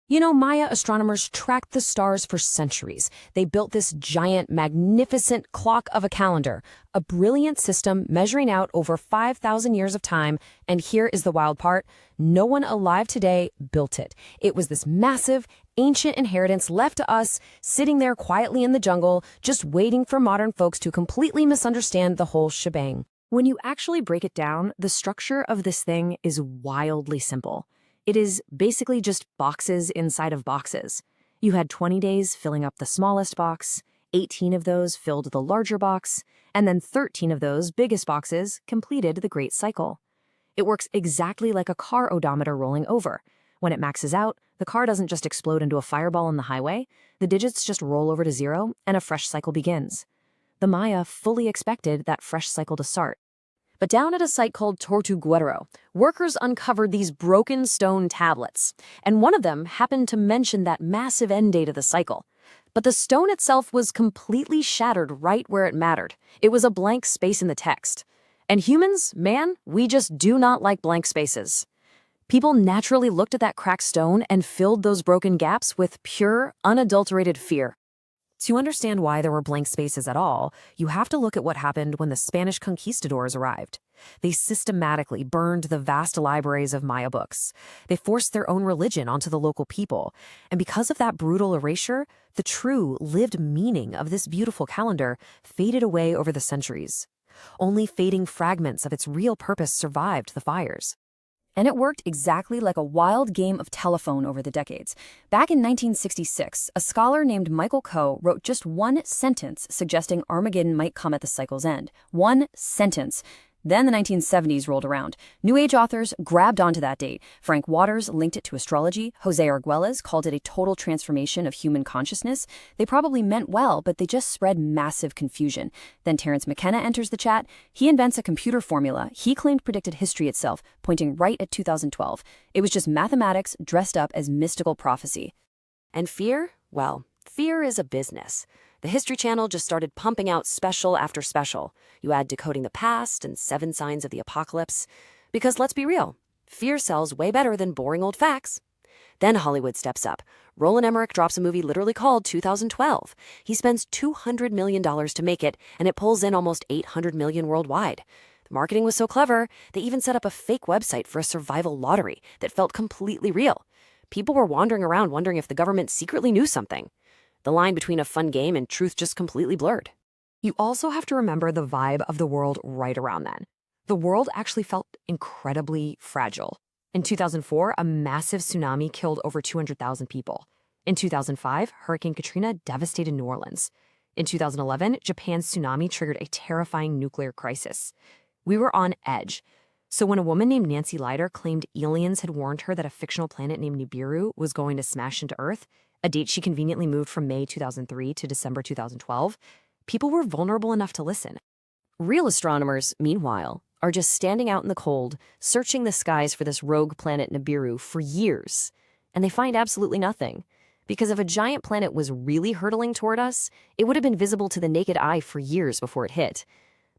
Maya astronomers tracked the stars for centuries. They built this giant, magnificent clock of a calendar, a brilliant system measuring out over 5,000 years of time. And here is the wild part: no one alive today built it. It was this massive, ancient inheritance left to us, sitting there quietly in the jungle, just waiting for modern folks to completely misunderstand the whole shebang. When you actually break it down, the structure of this thing is wildly simple. It is basically just boxes inside of boxes. You had 20 days filling up the smallest box, 18 of those filled the larger box, and then 13 of those biggest boxes completed the great cycle. It works exactly like a car odometer rolling over. When it maxes out, the car doesn't just explode into a fireball on the highway, the digits just roll over to zero and a fresh cycle begins. The Maya fully expected that fresh cycle to start. But down at a site called Tortuguero, workers uncovered these broken stone tablets, and one of them happened to mention that massive end date of the cycle. But the stone itself was completely shattered right where it mattered. It was a blank space in the text. And humans, man, we just do not like blank spaces. People naturally looked at that cracked stone and filled those broken gaps with pure, unadulterated fear. To understand why there were blank spaces at all, you have to look at what happened when the Spanish conquistadors arrived. They systematically burned the vast libraries of Maya books. They forced their own religion onto the local people. And because of that brutal erasure, the true, lived meaning of this beautiful calendar faded away over the centuries. Only fading fragments of its real purpose survived the fires. And it worked exactly like a wild game of telephone over the decades. Back in 1966, a scholar named Michael Coe wrote just one sentence suggesting Armageddon might come at the cycle's end. One sentence. Then the 1970s rolled around. New Age authors grabbed onto that date. Frank Waters linked it to astrology. Jose Arguelles called it a total transformation of human consciousness. They probably meant well, but they just spread massive confusion. Then Terence McKenna enters the chat. He invents a computer formula he claimed predicted history itself, pointing right at 2012. It was just mathematics dressed up as mystical prophecy. And fear? Well, fear is a business. The History Channel just started pumping out special after special. You add Decoding the Past and 7 Signs of the Apocalypse. Because let's be real, fear sells way better than boring old facts. Then Hollywood steps up. Roland Emmerich drops a movie literally called 2012. He spends $200 million to make it, and it pulls in almost $800 million worldwide. The marketing was so clever, they even set up a fake website for a survival lottery that felt completely real. People were wandering around wondering if the government secretly knew something. The line between a fun game and truth just completely blurred. You also have to remember the vibe of the world right around then. The world actually felt incredibly fragile. In 2004, a massive tsunami killed over 200,000 people. In 2005, Hurricane Katrina devastated New Orleans. In 2011, Japan's tsunami triggered a terrifying nuclear crisis. We were on edge. So when a woman named Nancy Leiter claimed aliens had warned her that a fictional planet named Nibiru was going to smash into Earth, a date she conveniently moved from May 2003 to December 2012, people were vulnerable enough to listen. Real astronomers, meanwhile, are just standing out in the cold, searching the skies for this rogue planet Nibiru for years. And they find absolutely nothing. Because if a giant planet was really hurtling toward us, it would have been visible to the naked eye for years before it hit.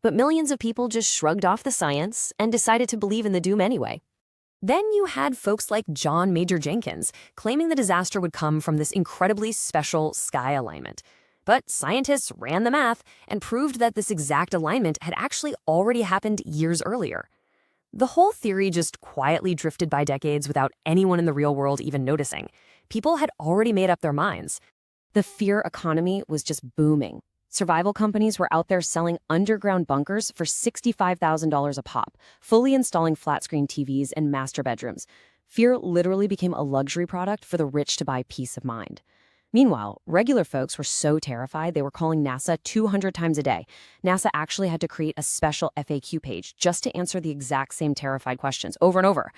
But millions of people just shrugged off the science and decided to believe in the doom anyway. Then you had folks like John Major Jenkins claiming the disaster would come from this incredibly special sky alignment. But scientists ran the math and proved that this exact alignment had actually already happened years earlier. The whole theory just quietly drifted by decades without anyone in the real world even noticing. People had already made up their minds. The fear economy was just booming. Survival companies were out there selling underground bunkers for $65,000 a pop, fully installing flat-screen TVs in master bedrooms. Fear literally became a luxury product for the rich to buy peace of mind. Meanwhile, regular folks were so terrified they were calling NASA 200 times a day. NASA actually had to create a special FAQ page just to answer the exact same terrified questions over and over.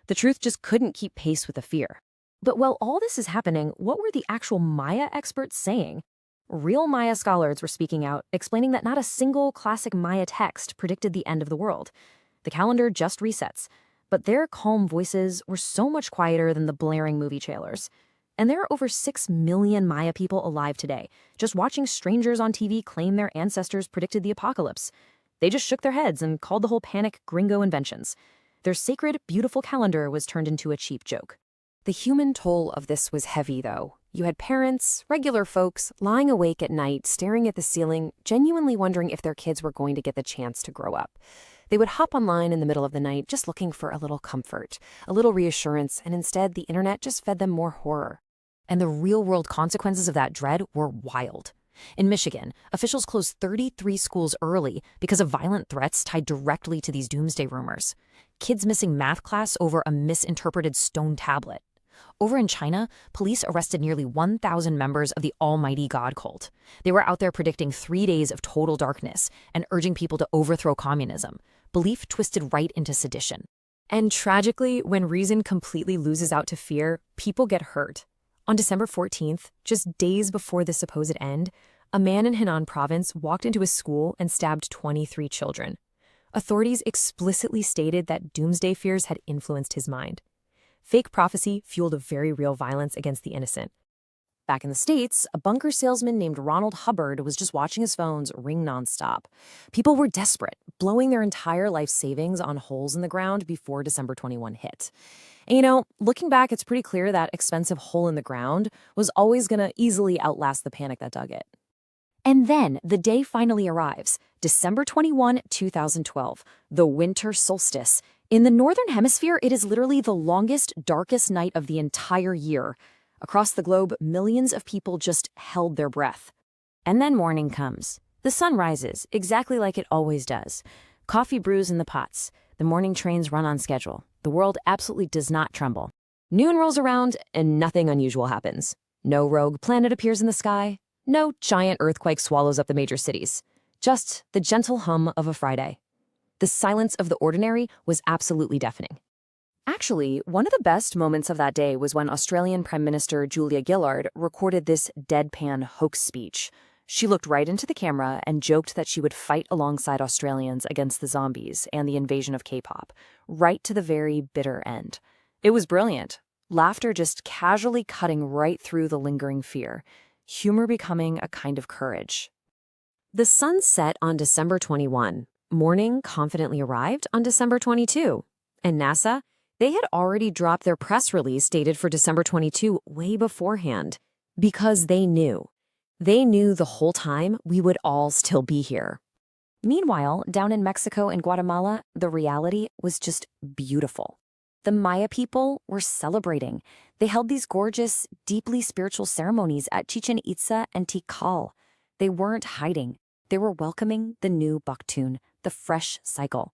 The truth just couldn't keep pace with the fear. But while all this is happening, what were the actual Maya experts saying? Real Maya scholars were speaking out, explaining that not a single classic Maya text predicted the end of the world. The calendar just resets, but their calm voices were so much quieter than the blaring movie trailers. And there are over 6 million Maya people alive today, just watching strangers on TV claim their ancestors predicted the apocalypse. They just shook their heads and called the whole panic gringo inventions. Their sacred, beautiful calendar was turned into a cheap joke. The human toll of this was heavy, though. You had parents, regular folks, lying awake at night, staring at the ceiling, genuinely wondering if their kids were going to get the chance to grow up. They would hop online in the middle of the night just looking for a little comfort, a little reassurance, and instead the internet just fed them more horror. And the real-world consequences of that dread were wild. In Michigan, officials closed 33 schools early because of violent threats tied directly to these doomsday rumors. Kids missing math class over a misinterpreted stone tablet. Over in China, police arrested nearly 1,000 members of the Almighty God cult. They were out there predicting 3 days of total darkness and urging people to overthrow communism. Belief twisted right into sedition. And tragically, when reason completely loses out to fear, people get hurt. On December 14th, just days before the supposed end, a man in Henan province walked into a school and stabbed 23 children. Authorities explicitly stated that doomsday fears had influenced his mind. Fake prophecy fueled a very real violence against the innocent. Back in the States, a bunker salesman named Ronald Hubbard was just watching his phones ring nonstop. People were desperate, blowing their entire life savings on holes in the ground before December 21 hit. And looking back, it's pretty clear that expensive hole in the ground was always going to easily outlast the panic that dug it. And then the day finally arrives, December 21, 2012, the winter solstice. In the Northern Hemisphere, it is literally the longest, darkest night of the entire year. Across the globe, millions of people just held their breath. And then morning comes. The sun rises, exactly like it always does. Coffee brews in the pots. The morning trains run on schedule. The world absolutely does not tremble. Noon rolls around, and nothing unusual happens. No rogue planet appears in the sky. No giant earthquake swallows up the major cities. Just the gentle hum of a Friday. The silence of the ordinary was absolutely deafening. Actually, one of the best moments of that day was when Australian Prime Minister Julia Gillard recorded this deadpan hoax speech. She looked right into the camera and joked that she would fight alongside Australians against the zombies and the invasion of K-pop, right to the very bitter end. It was brilliant. Laughter just casually cutting right through the lingering fear. Humor becoming a kind of courage. The sun set on December 21. Morning confidently arrived on December 22. And NASA? They had already dropped their press release dated for December 22 way beforehand. Because they knew. They knew the whole time we would all still be here. Meanwhile, down in Mexico and Guatemala, the reality was just beautiful. The Maya people were celebrating. They held these gorgeous, deeply spiritual ceremonies at Chichen Itza and Tikal. They weren't hiding. They were welcoming the new Baktun, the fresh cycle.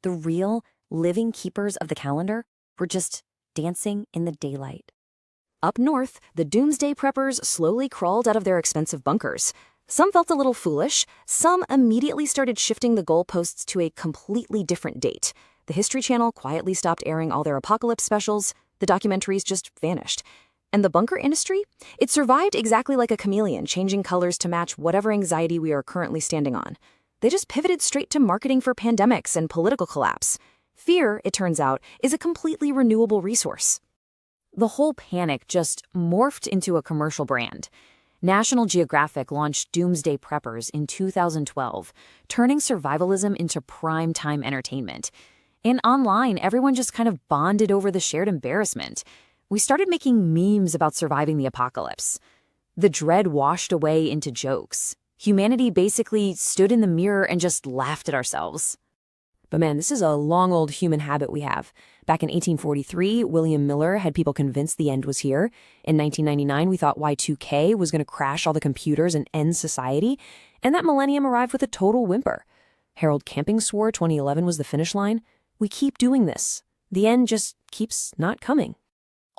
The real, living keepers of the calendar were just dancing in the daylight. Up north, the doomsday preppers slowly crawled out of their expensive bunkers. Some felt a little foolish. Some immediately started shifting the goalposts to a completely different date. The History Channel quietly stopped airing all their apocalypse specials. The documentaries just vanished. And the bunker industry? It survived exactly like a chameleon, changing colors to match whatever anxiety we are currently standing on. They just pivoted straight to marketing for pandemics and political collapse. Fear, it turns out, is a completely renewable resource. The whole panic just morphed into a commercial brand. National Geographic launched Doomsday Preppers in 2012, turning survivalism into prime-time entertainment. And online, everyone just kind of bonded over the shared embarrassment. We started making memes about surviving the apocalypse. The dread washed away into jokes. Humanity basically stood in the mirror and just laughed at ourselves. But man, this is a long old human habit we have. Back in 1843, William Miller had people convinced the end was here. In 1999, we thought Y2K was going to crash all the computers and end society. And that millennium arrived with a total whimper. Harold Camping swore 2011 was the finish line. We keep doing this. The end just keeps not coming.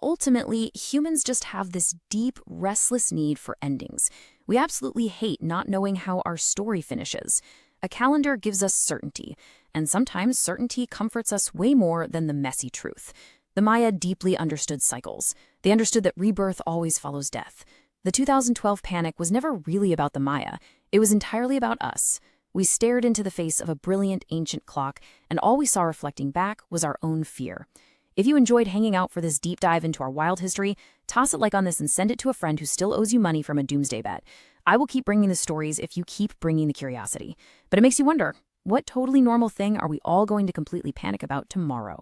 Ultimately, humans just have this deep, restless need for endings. We absolutely hate not knowing how our story finishes. A calendar gives us certainty, and sometimes certainty comforts us way more than the messy truth. The Maya deeply understood cycles. They understood that rebirth always follows death. The 2012 panic was never really about the Maya. It was entirely about us. We stared into the face of a brilliant ancient clock, and all we saw reflecting back was our own fear. If you enjoyed hanging out for this deep dive into our wild history, toss a like on this and send it to a friend who still owes you money from a doomsday bet. I will keep bringing the stories if you keep bringing the curiosity. But it makes you wonder, what totally normal thing are we all going to completely panic about tomorrow?